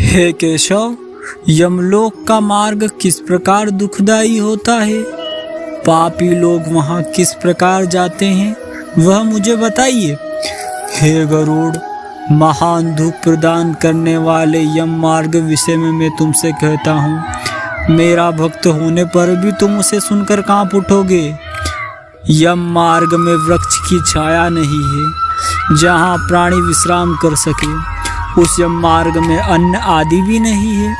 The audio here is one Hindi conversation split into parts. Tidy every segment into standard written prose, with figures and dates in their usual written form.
हे केशव, यमलोक का मार्ग किस प्रकार दुखदाई होता है? पापी लोग वहाँ किस प्रकार जाते हैं वह मुझे बताइए। हे गरुड़, महान दुख प्रदान करने वाले यम मार्ग विषय में मैं तुमसे कहता हूँ। मेरा भक्त होने पर भी तुम उसे सुनकर कांप उठोगे। यम मार्ग में वृक्ष की छाया नहीं है जहाँ प्राणी विश्राम कर सके। उस यम मार्ग में अन्न आदि भी नहीं है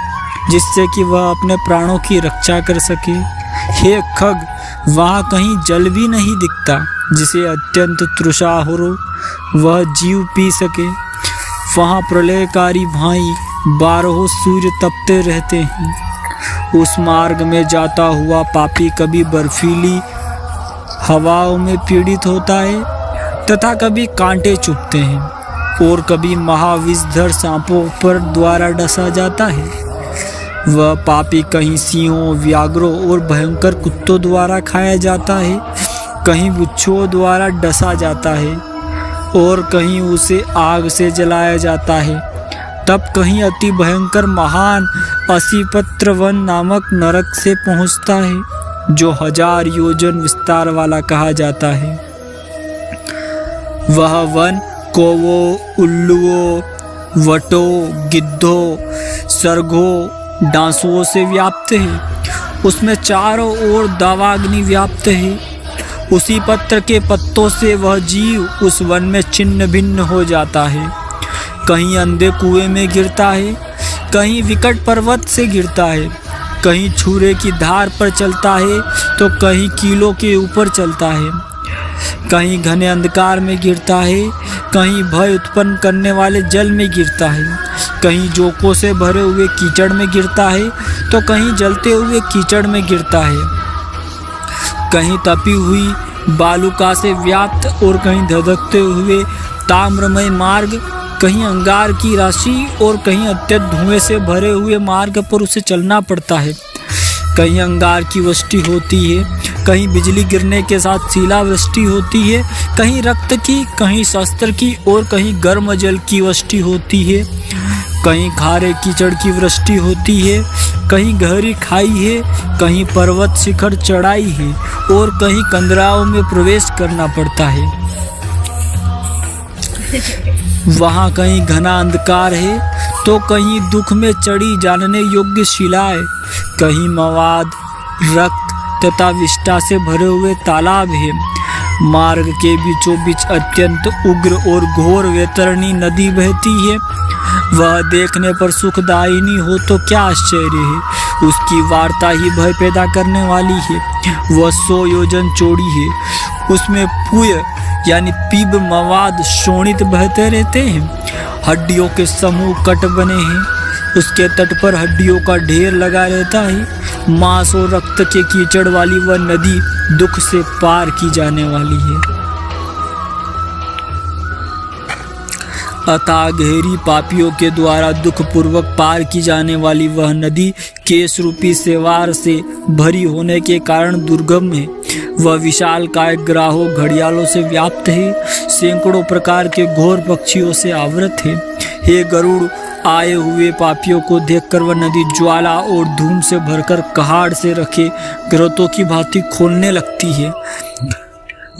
जिससे कि वह अपने प्राणों की रक्षा कर सके। हे खग, वहाँ कहीं जल भी नहीं दिखता जिसे अत्यंत तृषा हो वह जीव पी सके। वहाँ प्रलयकारी भाई 12 सूर्य तपते रहते हैं। उस मार्ग में जाता हुआ पापी कभी बर्फीली हवाओं में पीड़ित होता है तथा कभी कांटे चुभते हैं और कभी महाविषधर सांपों पर द्वारा डसा जाता है। वह पापी कहीं सिंहों, व्याघ्रों और भयंकर कुत्तों द्वारा खाया जाता है, कहीं बिच्छुओं द्वारा डसा जाता है और कहीं उसे आग से जलाया जाता है। तब कहीं अति भयंकर महान असीपत्र वन नामक नरक से पहुंचता है जो 1000 योजन विस्तार वाला कहा जाता है। वह वन कौवों, उल्लुओं, वटों, गिद्धों, सर्गों, डांसुओं से व्याप्त है। उसमें चारों ओर दावाग्नि व्याप्त है। उसी पत्र के पत्तों से वह जीव उस वन में छिन्न भिन्न हो जाता है। कहीं अंधे कुएं में गिरता है, कहीं विकट पर्वत से गिरता है, कहीं छुरे की धार पर चलता है तो कहीं कीलों के ऊपर चलता है, कहीं घने अंधकार में गिरता है, कहीं भय उत्पन्न करने वाले जल में गिरता है, कहीं जोकों से भरे हुए कीचड़ में गिरता है तो कहीं जलते हुए कीचड़ में गिरता है, कहीं तपी हुई बालुका से व्याप्त और कहीं धधकते हुए ताम्रमय मार्ग, कहीं अंगार की राशि और कहीं अत्यंत धुएं से भरे हुए मार्ग पर उसे चलना पड़ता है। कहीं अंगार की वृष्टि होती है, कहीं बिजली गिरने के साथ शिलावृष्टि होती है, कहीं रक्त की, कहीं शस्त्र की और कहीं गर्म जल की वृष्टि होती है, कहीं खारे कीचड़ की वृष्टि होती है, कहीं गहरी खाई है, कहीं पर्वत शिखर चढ़ाई है और कहीं कंदराओं में प्रवेश करना पड़ता है। वहाँ कहीं घना अंधकार है तो कहीं दुख में चढ़ी जानने योग्य शिलाएं, कहीं मवाद, रक्त तथा विष्ठा से भरे हुए तालाब है। मार्ग के बीचों बीच अत्यंत उग्र और घोर वैतरणी नदी बहती है। वह देखने पर सुखदायिनी हो तो क्या आश्चर्य है। उसकी वार्ता ही भय पैदा करने वाली है। वह 100 योजन चौड़ी है। उसमें पुय यानी पीब, मवाद, शोणित बहते रहते हैं। हड्डियों के समूह कट बने हैं। उसके तट पर हड्डियों का ढेर लगा रहता है। मांस और रक्त के कीचड़ वाली वह नदी दुख से पार की जाने वाली है। अतः गहरी पापियों के द्वारा दुख पूर्वक पार की जाने वाली वह नदी केश रूपी सेवार से भरी होने के कारण दुर्गम है। वह विशाल काय ग्राहों घड़ियालों से व्याप्त है, सैकड़ों प्रकार के घोर पक्षियों से आवृत है। हे गरुड़, आए हुए पापियों को देखकर वह नदी ज्वाला और धूम से भरकर कहाड़ से रखे ग्रतों की भांति खोलने लगती है।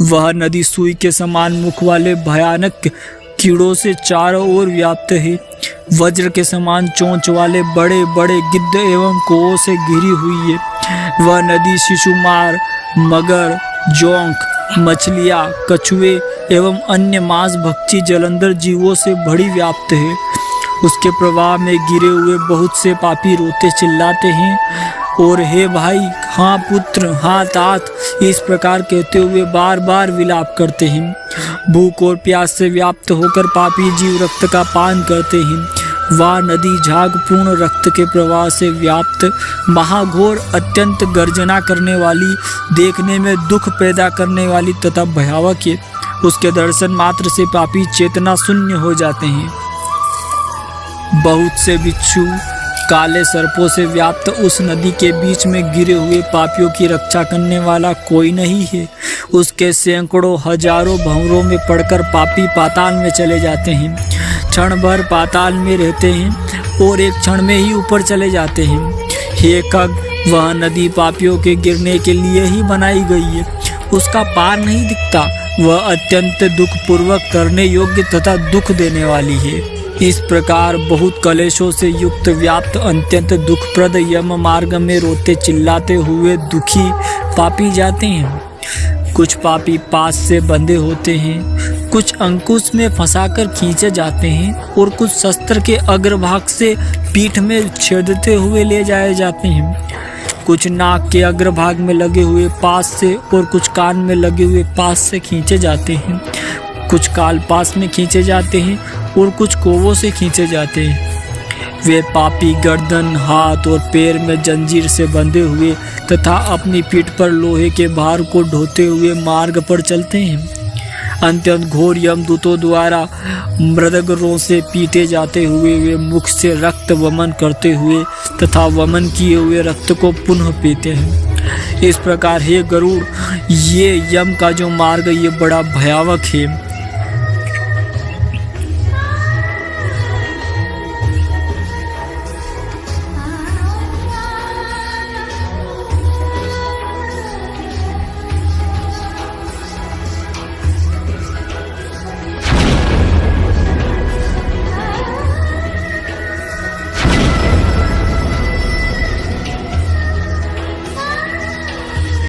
वह नदी सुई के समान मुख वाले भयानक कीड़ों से चारों ओर व्याप्त है। वज्र के समान चोंच वाले बड़े बड़े गिद्ध एवं कौओं से घिरी हुई है। वह नदी शिशुमार, मगर, जोंक, मछलियाँ, कछुए एवं अन्य मांस भक्षी जलंधर जीवों से बड़ी व्याप्त है। उसके प्रवाह में गिरे हुए बहुत से पापी रोते चिल्लाते हैं और हे भाई, हाँ पुत्र, हाँ तात, इस प्रकार कहते हुए बार बार विलाप करते हैं। भूख और प्यास से व्याप्त होकर पापी जीव रक्त का पान करते हैं। वह नदी झाग पूर्ण रक्त के प्रवाह से व्याप्त, महाघोर, अत्यंत गर्जना करने वाली, देखने में दुख पैदा करने वाली तथा भयावह है। उसके दर्शन मात्र से पापी चेतना शून्य हो जाते हैं। बहुत से बिच्छू, काले सर्पों से व्याप्त उस नदी के बीच में गिरे हुए पापियों की रक्षा करने वाला कोई नहीं है। उसके सैकड़ों हजारों भंवरों में पड़कर पापी पाताल में चले जाते हैं। क्षण भर पाताल में रहते हैं और एक क्षण में ही ऊपर चले जाते हैं। हे खग, वह नदी पापियों के गिरने के लिए ही बनाई गई है। उसका पार नहीं दिखता। वह अत्यंत दुखपूर्वक करने योग्य तथा दुख देने वाली है। इस प्रकार बहुत कलेशों से युक्त व्याप्त अत्यंत दुखप्रद यम मार्ग में रोते चिल्लाते हुए दुखी पापी जाते हैं। कुछ पापी पास से बंधे होते हैं, कुछ अंकुश में फंसाकर खींचे जाते हैं और कुछ शस्त्र के अग्रभाग से पीठ में छेदते हुए ले जाए जाते हैं। कुछ नाक के अग्रभाग में लगे हुए पास से और कुछ कान में लगे हुए पास से खींचे जाते हैं। कुछ काल पास में खींचे जाते हैं और कुछ कोवों से खींचे जाते हैं। वे पापी गर्दन, हाथ और पैर में जंजीर से बंधे हुए तथा अपनी पीठ पर लोहे के भार को ढोते हुए मार्ग पर चलते हैं। अत्यंत घोर यमदूतों द्वारा मृदगरों से पीटे जाते हुए वे मुख से रक्त वमन करते हुए तथा वमन किए हुए रक्त को पुनः पीते हैं। इस प्रकार हे गरुड़, ये यम का जो मार्ग ये बड़ा भयावह है।